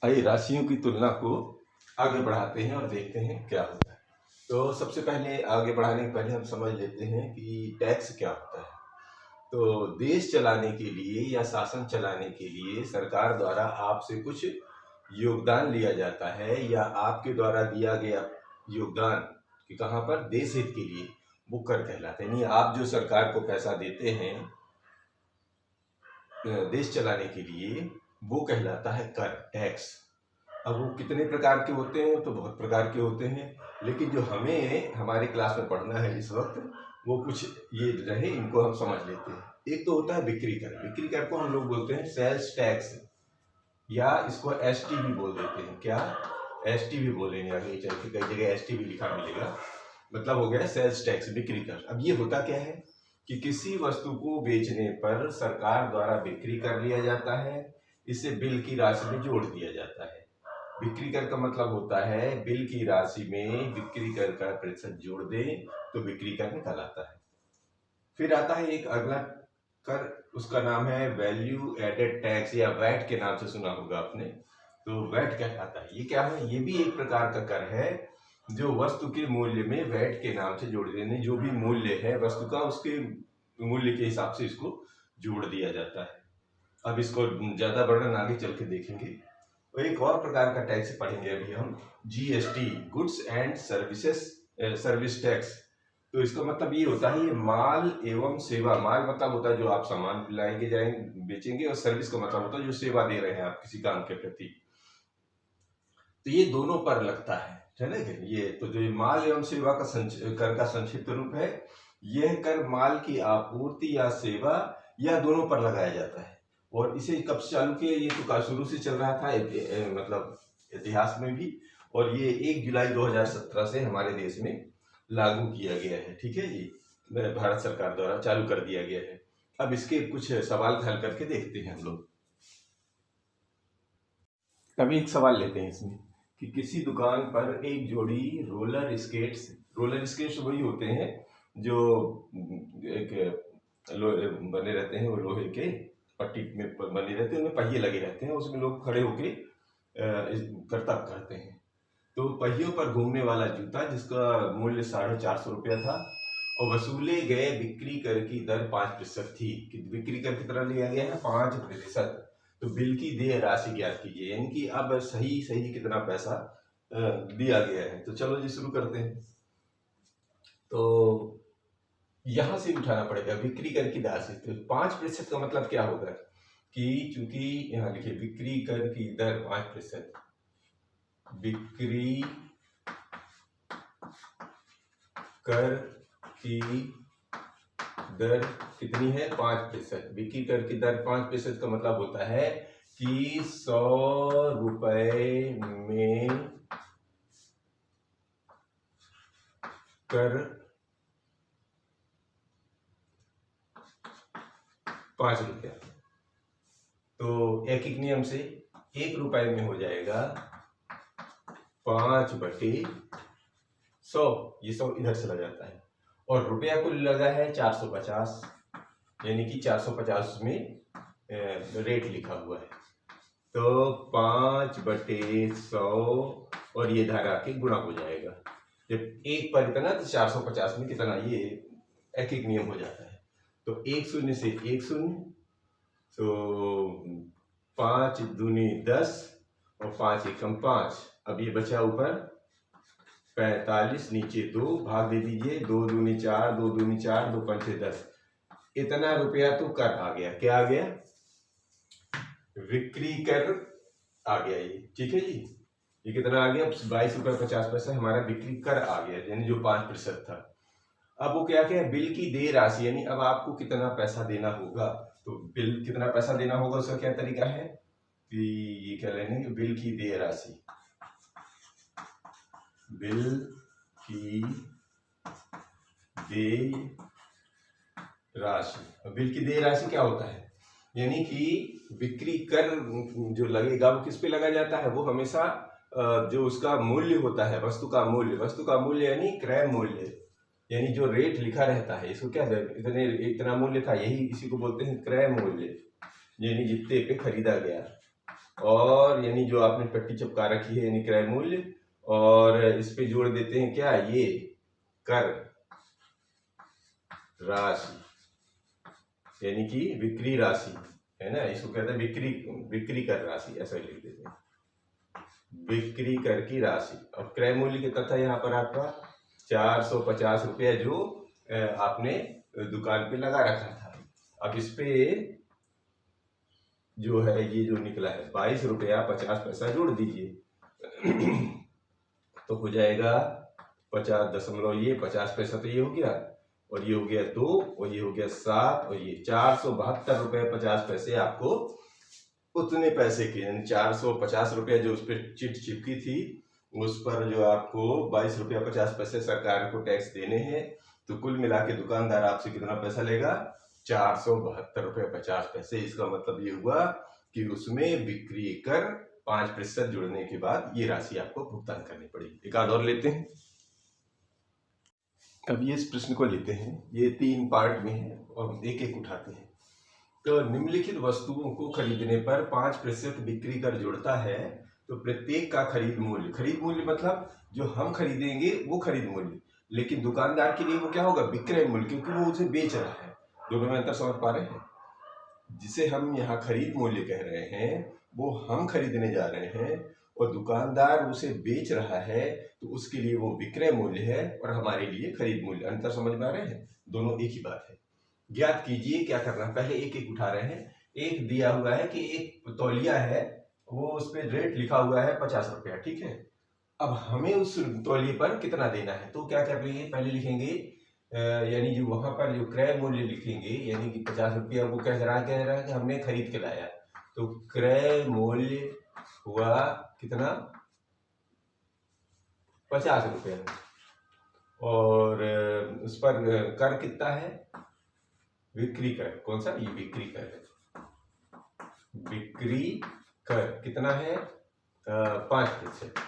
आइए राशियों की तुलना को आगे बढ़ाते हैं और देखते हैं क्या होता है। तो सबसे पहले आगे बढ़ाने के पहले हम समझ लेते हैं कि टैक्स क्या होता है। तो देश चलाने के लिए या शासन चलाने के लिए सरकार द्वारा आपसे कुछ योगदान लिया जाता है या आपके द्वारा दिया गया योगदान कि कहाँ पर देश हित के लिए वो कर कहलाते हैं। यानी आप जो सरकार को पैसा देते हैं देश चलाने के लिए वो कहलाता है कर, टैक्स। अब वो कितने प्रकार के होते हैं? तो बहुत प्रकार के होते हैं, लेकिन जो हमें हमारे क्लास में पढ़ना है इस वक्त वो कुछ ये रहे, इनको हम समझ लेते हैं। एक तो होता है बिक्री कर। बिक्री कर को हम लोग बोलते हैं सेल्स टैक्स, या इसको एसटी भी बोल देते हैं। क्या? एसटी भी बोलेंगे आगे चल के, कई जगह एसटी भी लिखा मिलेगा। मतलब हो गया सेल्स टैक्स, बिक्री कर। अब ये होता क्या है कि किसी वस्तु को बेचने पर सरकार द्वारा बिक्री कर लिया जाता है, इसे बिल की राशि में जोड़ दिया जाता है। बिक्री कर का मतलब होता है बिल की राशि में बिक्री कर का प्रतिशत जोड़ दें तो बिक्री कर निकल आता है। फिर आता है एक अगला कर, उसका नाम है वैल्यू एडेड टैक्स, या वैट के नाम से सुना होगा आपने। तो वैट कहलाता है। ये क्या है? ये भी एक प्रकार का कर है जो वस्तु के मूल्य में वैट के नाम से जोड़ देने, जो भी मूल्य है वस्तु का उसके मूल्य के हिसाब से इसको जोड़ दिया जाता है। अब इसको ज्यादा वर्णन आगे चल के देखेंगे। और एक और प्रकार का टैक्स पढ़ेंगे अभी हम, GST, goods and services service tax. तो इसका मतलब ये होता है ये माल एवं सेवा। माल मतलब होता है जो आप सामान लाएंगे जाएंगे बेचेंगे, और सर्विस का मतलब होता है जो सेवा दे रहे हैं आप किसी काम के प्रति। तो ये दोनों पर लगता है ना। ये तो जो माल एवं सेवा का कर का संक्षिप्त रूप है। यह कर माल की आपूर्ति या सेवा या दोनों पर लगाया जाता है। और इसे कब से चालू किया? ये तो शुरू से चल रहा था मतलब इतिहास में भी, और ये 1 जुलाई 2017 से हमारे देश में लागू किया गया है। ठीक है जी, भारत सरकार द्वारा चालू कर दिया गया है। अब इसके कुछ सवाल हल करके देखते हैं हम लोग। अभी एक सवाल लेते हैं इसमें कि किसी दुकान पर एक जोड़ी रोलर स्केट्स वही होते हैं जो एक बने रहते हैं, वो लोहे के पट्टी में बने रहते हैं, उनमें पहिए लगे रहते हैं, उसमें लोग खड़े होके करतब करते हैं। तो पहियों पर घूमने वाला जूता जिसका मूल्य 450 रुपया था और वसूले गए बिक्री कर की दर 5% थी। कि बिक्री कर कितना लिया गया है? 5%। तो बिल की देय राशि ज्ञात कीजिए, यानी कि अब सही कितना पैसा दिया गया है। तो चलो जी शुरू करते हैं। तो यहां से उठाना पड़ेगा बिक्री कर की राशि। तो 5% का मतलब क्या होगा कि चूंकि यहाँ लिखिए बिक्री कर की दर 5%, बिक्री कर की दर कितनी है? 5%। बिक्री कर की दर 5% का मतलब होता है कि 100 रुपए में कर 5 रुपया। तो एक नियम से 1 रुपए में हो जाएगा 5/100। ये 100 इधर से लग जाता है, और रुपया कुल लगा है 450, यानी कि 450 में रेट लिखा हुआ है। तो 5/100 और ये धारा के गुणा हो जाएगा। जब 1 पर इतना तो 450 में कितना, ये एक नियम हो जाता है। तो 1 शून्य से 1 शून्य, तो 5 दूनी 10 और 5 एकम 5। अब ये बचा ऊपर 45, नीचे 2, भाग दे दीजिए। 2 दूनी 4, 2 दूनी 4, 2 पंचे 10। इतना रुपया तो कर आ गया। क्या आ गया? बिक्री कर आ गया ये। ठीक है जी, ये कितना आ गया? 22 रुपये 50 पैसा हमारा बिक्री कर आ गया, यानी जो 5% था। अब वो क्या क्या? बिल की देय राशि, यानी अब आपको कितना पैसा देना होगा। तो बिल कितना पैसा देना होगा उसका क्या तरीका है कि ये क्या लेंगे, बिल की देय राशि। बिल की देय राशि। बिल की देय राशि क्या होता है? यानी कि बिक्री कर जो लगेगा वो किस पे लगा जाता है? वो हमेशा जो उसका मूल्य होता है, वस्तु का मूल्य यानी क्रय मूल्य, यानी जो रेट लिखा रहता है, इसको क्या इतना मूल्य था, यही इसी को बोलते हैं क्रय मूल्य, यानी जितने पे खरीदा गया। और यानी जो आपने पट्टी चिपका रखी है यानी क्रय मूल्य, और इस पे जोड़ देते हैं क्या, ये कर राशि यानी कि बिक्री राशि है ना, इसको कहते हैं बिक्री कर राशि, ऐसा लिख देते हैं बिक्री कर की राशि। अब क्रय मूल्य कितना था यहाँ पर आपका 450 रुपया जो आपने दुकान पे लगा रखा था। अब इस पे जो है ये जो निकला है 22 रुपया 50 पैसा जोड़ दीजिए तो हो जाएगा 50 ये 50 पैसा तो ये हो गया, और ये हो गया 2, और ये हो गया 7, और ये 472 रुपये 50 पैसे आपको उतने पैसे के, यानी 450 रुपया जो उस पर चिट चिपकी थी उस पर जो आपको 22 रुपया 50 पैसे सरकार को टैक्स देने हैं, तो कुल मिला के दुकानदार आपसे कितना पैसा लेगा, 472 रुपये 50 पैसे। इसका मतलब ये हुआ कि उसमें बिक्री कर 5% जुड़ने के बाद ये राशि आपको भुगतान करनी पड़ेगी। एक आध और लेते हैं। अब ये इस प्रश्न को लेते हैं, ये 3 पार्ट में है और एक एक उठाते हैं। तो निम्नलिखित वस्तुओं को खरीदने पर 5% बिक्री कर जुड़ता है, तो प्रत्येक का खरीद मूल्य मतलब जो हम खरीदेंगे वो खरीद मूल्य, लेकिन दुकानदार के लिए वो क्या होगा, विक्रय मूल्य, क्योंकि वो उसे बेच रहा है। दोनों में अंतर समझ पा रहे हैं? जिसे हम यहाँ खरीद मूल्य कह रहे हैं वो हम खरीदने जा रहे हैं और दुकानदार उसे बेच रहा है, तो उसके लिए वो विक्रय मूल्य है और हमारे लिए खरीद मूल्य। अंतर समझ में आ रहे हैं? दोनों एक ही बात है। ज्ञात कीजिए, क्या करना है, पहले एक एक उठा रहे हैं। एक दिया हुआ है कि एक तौलिया है, वो उस पर रेट लिखा हुआ है 50 रुपया, ठीक है। अब हमें उस तौलिए पर कितना देना है, तो क्या कर लेंगे, पहले लिखेंगे यानी जो वहां पर जो क्रय मूल्य लिखेंगे, यानी कि 50 रुपया वो कह रहा है कि हमने खरीद के लाया, तो क्रय मूल्य हुआ कितना, 50 रुपया, और उस पर कर कितना है, बिक्री कर, कौन सा, ये बिक्री कर है, बिक्री कर कितना है 5%,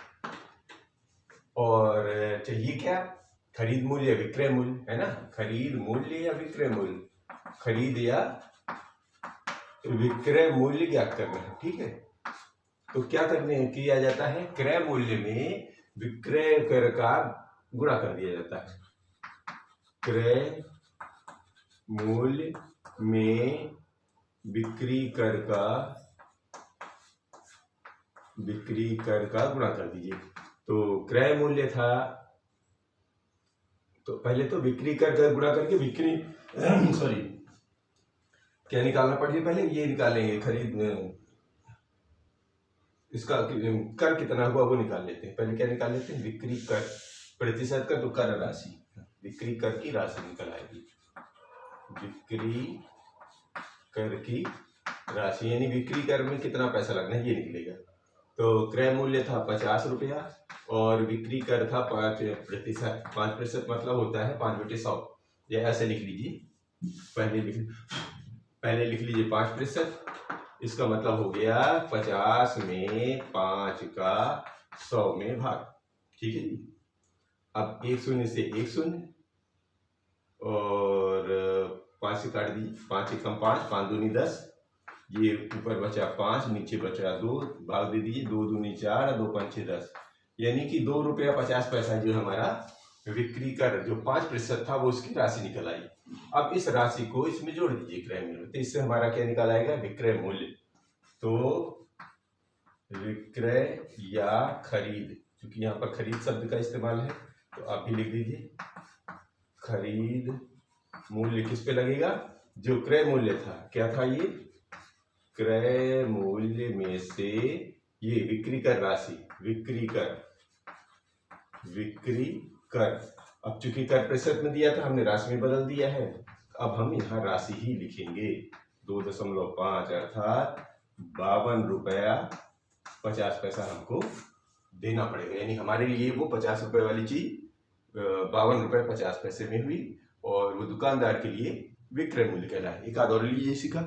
और चाहिए क्या, खरीद मूल्य या विक्रय मूल्य, है ना, खरीद मूल्य या विक्रय मूल्य, खरीद या विक्रय मूल्य ज्ञात करना है, ठीक है। तो क्या करने किया जाता है, क्रय मूल्य में विक्रय कर का गुणा कर दिया जाता है, क्रय मूल्य में बिक्री कर का गुणा कर दीजिए। तो क्रय मूल्य था, तो पहले तो बिक्री कर गुणा करके बिक्री सॉरी क्या निकालना पड़ेगा, पहले ये निकालेंगे, खरीद इसका कर कितना हुआ वो निकाल लेते हैं। पहले क्या निकाल लेते हैं, बिक्री कर प्रतिशत का, तो कर राशि, बिक्री कर की राशि निकल आएगी, बिक्री कर की राशि यानी बिक्री कर में कितना पैसा लगना है ये निकलेगा। तो क्रय मूल्य था 50 रुपया और बिक्री कर था 5%। 5% मतलब होता है 5/100, या ऐसे लिख लीजिए, पहले लिख लीजिए 5%, इसका मतलब हो गया 50 में 5 का 100 में भाग, ठीक है जी। अब 1 शून्य से 1 शून्य और 5 से काट दीजिए, 5 एकम 5, 5 दूनी 10, ये ऊपर बचा 5, नीचे बचा 2, भाग दे दीजिए, 2 दूनी 4, 2 पंचे 10, यानी कि 2 रुपया 50 पैसा जो हमारा बिक्री कर जो 5% था वो उसकी राशि निकल आई। अब इस राशि को इसमें जोड़ दीजिए क्रय मूल्य, तो इससे हमारा क्या निकल आएगा, विक्रय मूल्य। तो विक्रय या खरीद, क्योंकि यहाँ पर खरीद शब्द का इस्तेमाल है तो आप भी लिख दीजिए, खरीद मूल्य किस पे लगेगा, जो क्रय मूल्य था, क्या था ये, क्रय मूल्य में से ये बिक्री कर राशि, बिक्री कर। अब चूंकि कर प्रतिशत में दिया था, हमने राशि में बदल दिया है, अब हम यहाँ राशि ही लिखेंगे, 2.5 अर्थात 52 रुपया 50 पैसा हमको देना पड़ेगा, यानी हमारे लिए वो 50 रुपए वाली चीज 52 रुपये 50 पैसे में हुई और वो दुकानदार के लिए विक्रय मूल्य कहलाए। एक आध और लीजिए इसी का।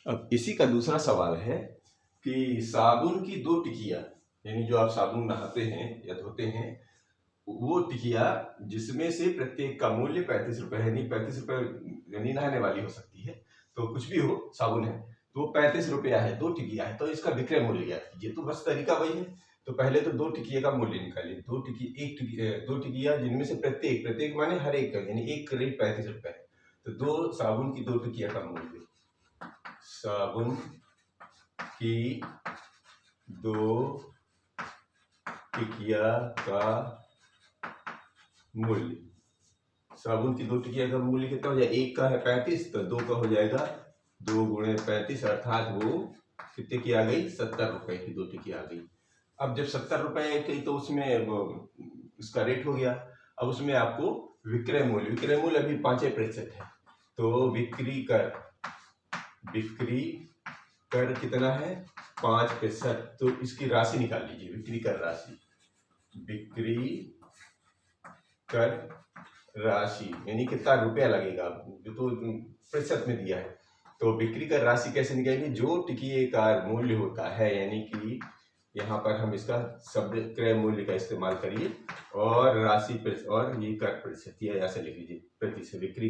अब इसी का दूसरा सवाल है कि साबुन की 2 टिकिया, यानी जो आप साबुन नहाते हैं या धोते हैं, वो टिकिया जिसमें से प्रत्येक का मूल्य 35 रुपये है, नहीं 35 रुपये यानी नहाने वाली हो सकती है, तो कुछ भी हो साबुन है, तो 35 रुपया है, 2 टिकिया है, तो इसका विक्रय मूल्य ज्ञात कीजिए। तो बस तरीका वही है। तो पहले तो 2 टिकिया का मूल्य निकालिए। 2 टिकिया जिनमें से प्रत्येक माने हर एक का, यानी एक करीब 35 रुपए है। तो 2 साबुन की 2 टिकिया का मूल्य, साबुन की 2 टिकिया का मूल्य, साबुन की 2 टिकिया का मूल्य कितना हो जाएगा? एक का है 35, तो 2 का हो जाएगा 2 गुणे 35, अर्थात वो कितने की आ गई? 70 रुपए की 2 टिकिया आ गई। अब जब 70 रुपए की, तो उसमें इसका रेट हो गया। अब उसमें आपको विक्रय मूल्य अभी 5% है, तो बिक्री कर कितना है? 5%। तो इसकी राशि निकाल लीजिए, बिक्री कर राशि यानी कितना रुपया लगेगा, जो तो प्रतिशत में दिया है। तो बिक्री कर राशि कैसे निकालेंगे? जो टिकिए का मूल्य होता है, यानी कि यहाँ पर हम इसका शब्द क्रय मूल्य का इस्तेमाल करिए और राशि और ये कर प्रतिशत, या ऐसे लिख लीजिए प्रतिशत। बिक्री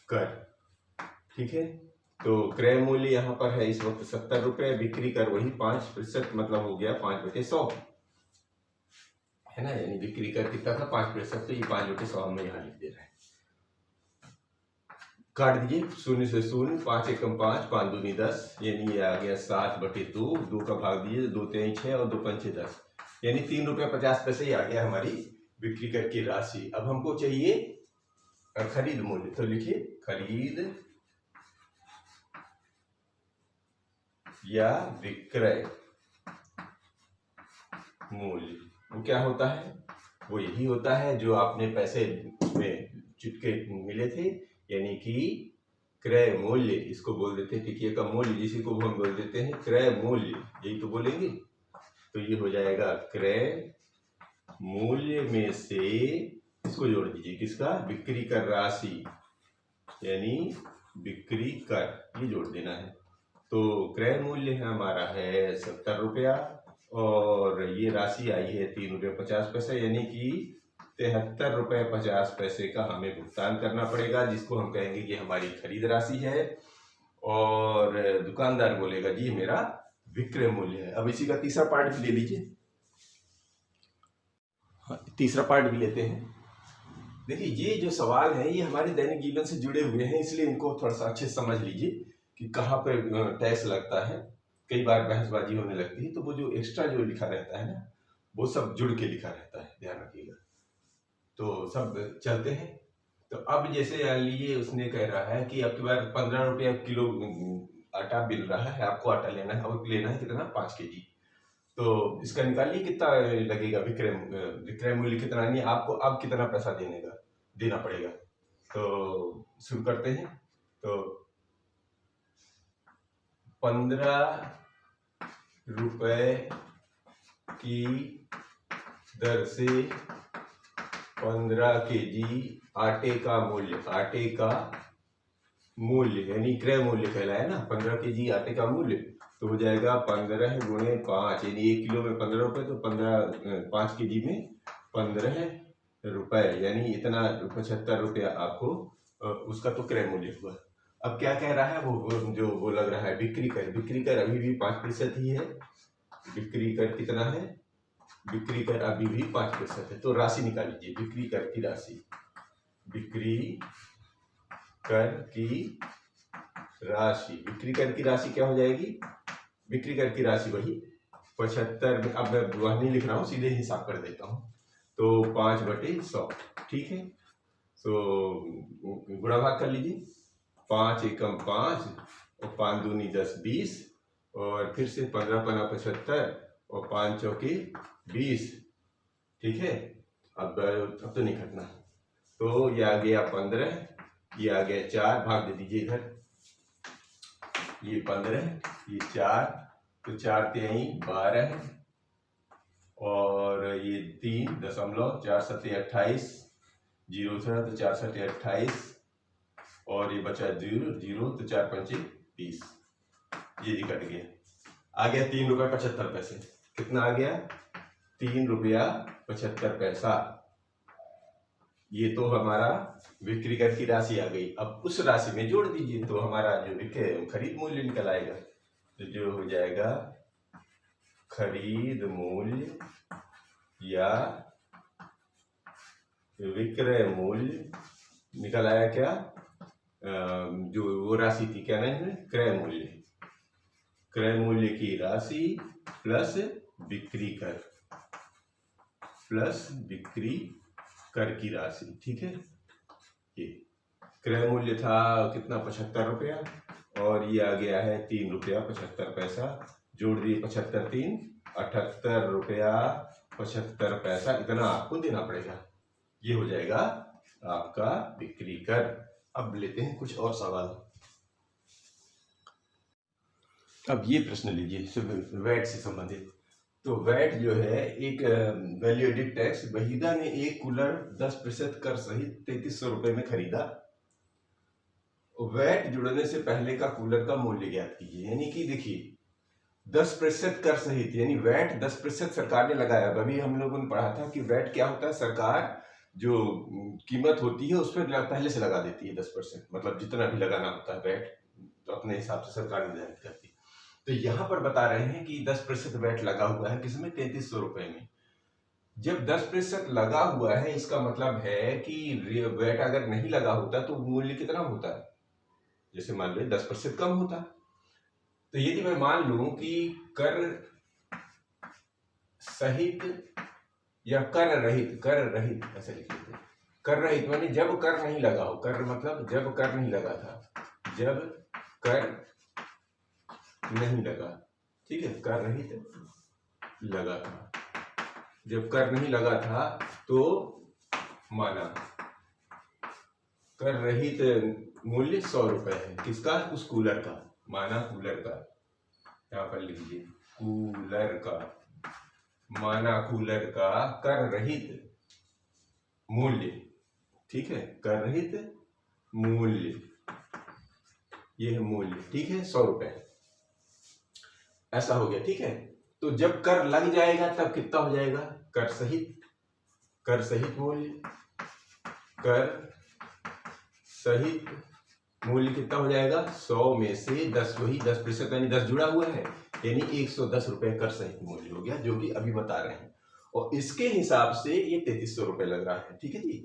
कर, ठीक है। तो क्रय मूल्य यहाँ पर है इस वक्त 70 रुपए, बिक्री कर वही 5%, मतलब हो गया 5/100, है ना। यानी बिक्री कर कितना था? 5%, तो ये 5/100 हम यहाँ लिख दे रहे हैं। काट दीजिए, 0 से 0, 5 एकम 5, 5 दूनी 10, यानी ये आ गया 7/2, 2 का भाग दीजिए, 2 3 6 और 2 5 10, यानी 3 रुपये 50 पैसे ही आ गया हमारी बिक्री कर की राशि। अब हमको चाहिए खरीद मूल्य, तो लिखिए खरीद या विक्रय मूल्य। वो क्या होता है? वो यही होता है जो आपने पैसे में चुटके मिले थे, यानी कि क्रय मूल्य, इसको बोल देते हैं टिकिए का मूल्य, जिसी को हम बोल देते हैं क्रय मूल्य, यही तो बोलेंगे। तो ये हो जाएगा क्रय मूल्य में से, इसको जोड़ दीजिए, किसका? बिक्री कर राशि, यानी बिक्री कर, ये जोड़ देना है। तो क्रय मूल्य है हमारा है 70 रुपया, और ये राशि आई है 3 रुपये 50 पैसे, यानी कि 73 रुपये 50 पैसे का हमें भुगतान करना पड़ेगा, जिसको हम कहेंगे कि हमारी खरीद राशि है। और दुकानदार बोलेगा जी मेरा विक्रय मूल्य है। अब इसी का तीसरा पार्ट भी ले लीजिए। तीसरा पार्ट भी लेते हैं। देखिए, ये जो सवाल है ये हमारे दैनिक जीवन से जुड़े हुए हैं, इसलिए इनको थोड़ा सा अच्छे से समझ लीजिए कि कहाँ पर टैक्स लगता है। कई बार बहसबाजी होने लगती है, तो वो जो एक्स्ट्रा जो लिखा रहता है ना, वो सब जुड़ के लिखा रहता है, ध्यान रखिएगा। तो सब चलते हैं। तो अब जैसे मान लीजिए उसने कह रहा है कि आपकी बार 15 रुपया किलो आटा मिल रहा है, आपको आटा लेना है, और लेना है कितना? 5 kg। तो इसका निकालिए कितना लगेगा विक्रय मूल्य कितना, नहीं आपको अब कितना पैसा देना पड़ेगा। तो शुरू करते हैं। तो 15 रुपए की दर से 15 kg आटे का मूल्य यानी क्रय मूल्य कहलाया ना, 15 kg आटे का मूल्य, तो हो जाएगा 15 गुणे 5, यानी 1 किलो में 15 रुपए, तो 5 kg में 15 रुपए, यानी इतना 75 रुपया आपको उसका तो क्रय मूल्य हुआ। अब क्या कह रहा है वो लग रहा है बिक्री कर अभी भी 5% ही है। बिक्री कर कितना है? बिक्री कर अभी भी 5% है। तो राशि निकाल लीजिए, बिक्री कर की राशि। बिक्री कर की राशि क्या हो जाएगी? बिक्री कर की राशि वही 75, अब मैं वह नहीं लिख रहा हूँ, सीधे हिसाब कर देता हूँ। तो 5/100, ठीक है। तो गुणा भाग कर लीजिए, 5 एकम 5 और 5 दूनी 10 20, और फिर से 15 पना 75 और 5 चौके 20, ठीक है। अब तो नहीं घटना, तो ये आ गया 15, ये आ गया 4, भाग दे दीजिए इधर, ये 15, ये 4, तो 4 3 12, और ये 3.4 7 28, 0 था तो 4 7 28, और ये बचा 0 तो 4 5 20, ये जी कट गया, आ गया 3 रुपये 75 पैसे। कितना आ गया? 3 रुपया 75 पैसा। ये तो हमारा बिक्री कर की राशि आ गई। अब उस राशि में जोड़ दीजिए तो हमारा जो खरीद मूल्य निकल आएगा। तो जो हो जाएगा खरीद मूल्य या विक्रय मूल्य निकल आया क्या, जो वो राशि थी क्या नहीं, क्रय मूल्य। क्रय मूल्य की राशि प्लस बिक्री कर, प्लस बिक्री कर की राशि। ठीक है, ये क्रय मूल्य था कितना, 75 रुपया, और ये आ गया है 3 रुपया 75 पैसा। जोड़ दिए 75 3 78 रुपया 75 पैसा, इतना आपको देना पड़ेगा। ये हो जाएगा आपका बिक्री कर। अब लेते हैं कुछ और सवाल। अब ये प्रश्न लीजिए वैट से संबंधित। तो वैट जो है एक वैल्यू एडिड टैक्स। वहीदा ने एक कूलर 10% कर सहित 3300 रुपये में खरीदा। वैट जुड़ने से पहले का कूलर का मूल्य ज्ञात कीजिए। यानी कि देखिए 10% कर सहित, यानी वैट 10% सरकार ने लगाया। अभी हम लोगों ने पढ़ा था कि वैट क्या होता है, सरकार जो कीमत होती है उस पर पहले से लगा देती है 10%, मतलब जितना भी लगाना होता है वैट तो अपने हिसाब से सरकार निर्धारित करती है। तो यहाँ पर बता रहे हैं कि 10% वैट लगा हुआ है किसमें, 3300 रुपये में। जब 10% लगा हुआ है इसका मतलब है कि वैट अगर नहीं लगा होता तो मूल्य कितना होता है, जैसे मान लो 10% कम होता। तो यदि मैं मान लूं कि कर सहित या कर रहित ऐसे लिख लेते हैं। कर रहित माने जब कर नहीं लगा हो, कर मतलब जब कर नहीं लगा था, जब कर नहीं लगा। ठीक है, कर रहित लगा था, जब कर नहीं लगा था तो माना कर रहित मूल्य 100 रुपए है। किसका, उस कूलर का, माना कूलर का, यहाँ पर लिखिए कूलर का, माना कूलर का कर रहित मूल्य। ठीक है, कर रहित मूल्य, ये है मूल्य। ठीक है, 100 रुपए ऐसा हो गया। ठीक है, तो जब कर लग जाएगा तब कितना हो जाएगा, कर सहित मूल्य, कर सहित मूल्य कितना हो जाएगा, 100 में से 10, वही 10% यानी 10 जुड़ा हुआ है, यानी 110 रुपए कर सहित मूल्य हो गया, जो कि अभी बता रहे हैं। और इसके हिसाब से ये 3300 रुपए लग रहा है। ठीक है जी,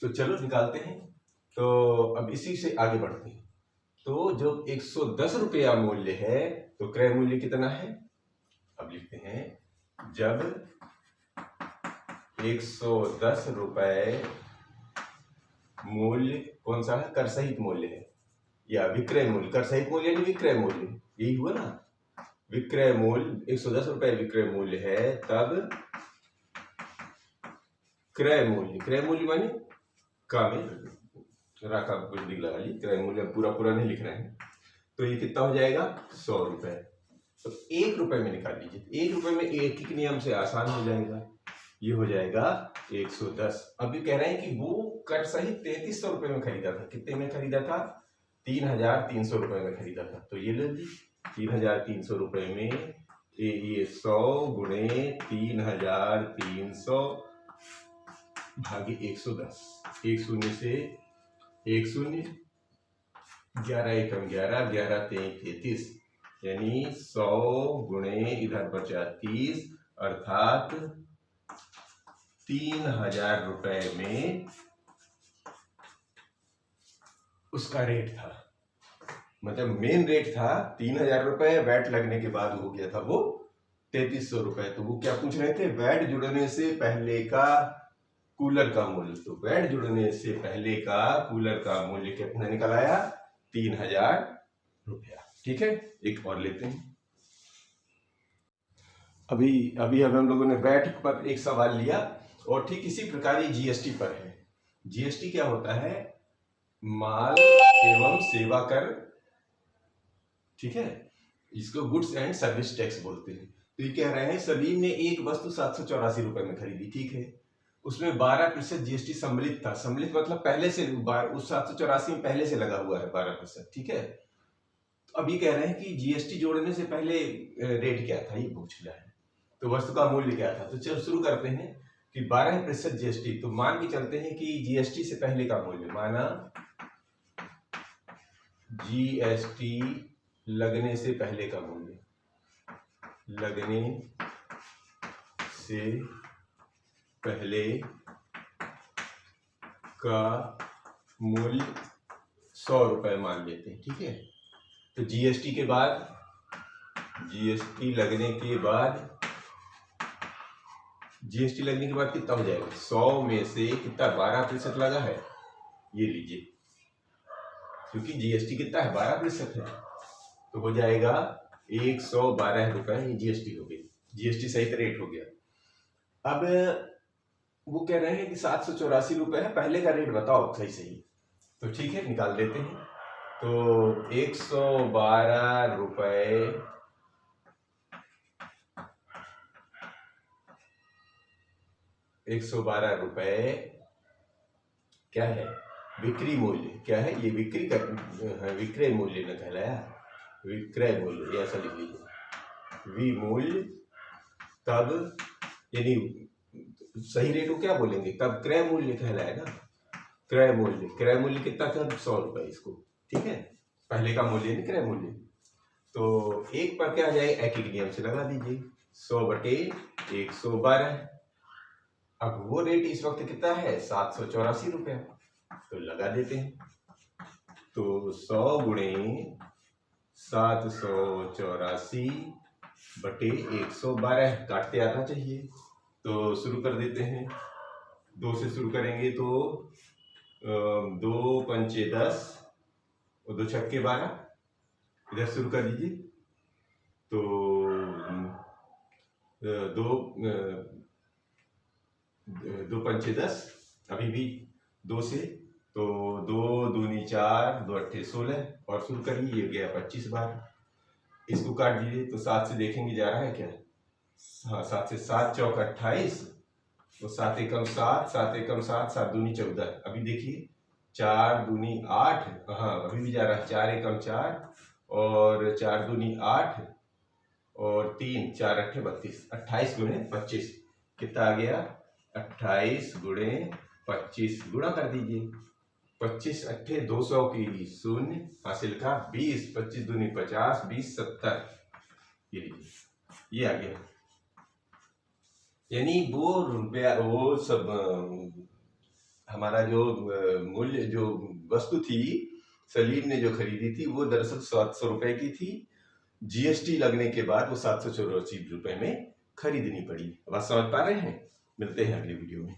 तो चलो निकालते हैं। तो अब इसी से आगे बढ़ते हैं। तो जो 110 रुपया मूल्य है तो क्रय मूल्य कितना है, अब लिखते हैं जब 110 रुपए मूल्य कौन सा है, कर सहित मूल्य है या विक्रय मूल्य। कर सहित मूल्य यानी विक्रय मूल्य, यही हुआ ना, विक्रय मूल्य 110 रुपए विक्रय मूल्य है, तब क्रय मूल्य मानी का में राका कुछ भी लगा ली, क्रय मूल्य पूरा नहीं लिख रहे हैं। तो ये कितना हो जाएगा, 100 रुपए। तो 1 रुपए में निकाल लीजिए। 1 रुपए में एक एक नियम से आसान हो जाएगा, ये हो जाएगा 110। अभी कह रहे हैं कि वो कर सहित 3300 रुपए में खरीदा था। कितने में खरीदा था, 3300 रुपए में खरीदा था। तो ये ले लीजिए 3300 रुपए में ये 100 गुणे 3300 भागे 110। एक शून्य से एक शून्य, 11 एकम 11, 11 33, यानी 100 गुणे इधर बचा 30, अर्थात 3000 रुपए में उसका रेट था। मतलब मेन रेट था 3000 रुपए, वैट लगने के बाद हो गया था वो 3300 रुपए। तो वो क्या पूछ रहे थे, वैट जुड़ने से पहले का कूलर का मूल्य। तो वैट जुड़ने से पहले का कूलर का मूल्य कितना निकल आया, 3000 रुपया। ठीक है, एक और लेते हैं। अभी हम लोगों ने वैट पर एक सवाल लिया और ठीक इसी प्रकार ये जीएसटी पर है। जीएसटी क्या होता है, माल एवं सेवा कर। ठीक है, इसको गुड्स एंड सर्विस टैक्स बोलते हैं। तो ये कह रहे हैं सभी ने एक वस्तु 784 रुपए में खरीदी। ठीक है, उसमें 12% जीएसटी सम्मिलित था। सम्मिलित मतलब पहले से, उस 784 में पहले से लगा हुआ है 12%। ठीक है, तो अभी कह रहे हैं कि जीएसटी जोड़ने से पहले रेट क्या था, ये पूछ रहा है। तो वस्तु का मूल्य क्या था। तो चलो शुरू करते हैं। कि 12% जीएसटी, तो मान के चलते हैं कि जीएसटी से पहले का मूल्य, माना जीएसटी लगने से पहले का मूल्य, लगने से पहले का मूल्य 100 रुपये मान लेते हैं, ठीक है। तो जीएसटी के बाद, जीएसटी लगने के बाद, जीएसटी लगने के बाद कितना हो जाएगा, 100 में से कितना 12% लगा है, ये लीजिए, क्योंकि जीएसटी कितना है 12% है, तो हो जाएगा 112 रुपये जीएसटी हो गई, जीएसटी सहित रेट हो गया। अब वो कह रहे हैं कि 784 रुपये है, पहले का रेट बताओ सही सही, तो ठीक है निकाल देते हैं। तो 112 रुपये क्या है, बिक्री मूल्य, क्या है ये, बिक्री का विक्रय मूल्य न कहलाया, विक्रय मूल्य, ये ऐसा लिख लीजिए, विमूल्य, तब यानी सही रेट को क्या बोलेंगे, तब क्रय मूल्य कहलाएगा, क्रय मूल्य, क्रय मूल्य कितना था 100 रुपये इसको, ठीक है, पहले का मूल्य नहीं क्रय मूल्य। तो एक पर क्या आ जाएगा, एक नियम से लगा दीजिए, 100/112। अब वो रेट इस वक्त कितना है 784 रुपये, तो लगा देते हैं। तो 100 गुणे 784/112 काटते आना चाहिए, तो शुरू कर देते हैं, 2 से शुरू करेंगे तो 2 पंचे 10 और 2 छक्के 12, इधर शुरू कर दीजिए, तो 2 पंचे 10, अभी भी 2 से, तो 2 दूनी 4, 2 अट्ठे 16, और शुरू करिए, ये गया 25 बार, इसको काट दीजिए, तो 7 से देखेंगे जा रहा है क्या, हाँ 7 से, 7 चौक 28, तो 7 एकम 7, 7 एकम 7, 7 दूनी 14, अभी देखिए 4 दूनी 8, हाँ अभी भी जा रहा है, 4 एकम 4 और 4 दूनी 8 और 3, 4 अट्ठे 32, 28 गुणे 25 कितना आ गया, 28 गुणे 25 गुणा कर दीजिए, 25 अट्ठे 200 की शून्य हासिल का 20, 25 दूनी 50, 20 70, ये लीजिए, ये आ गया। यानी वो रुपया, वो सब हमारा जो मूल्य, जो वस्तु थी सलीम ने जो खरीदी थी, वो दरअसल 700 रुपये की थी, जीएसटी लगने के बाद वो 784 रुपये में खरीदनी पड़ी। अब आप समझ पा रहे हैं, मिलते हैं अगली वीडियो में।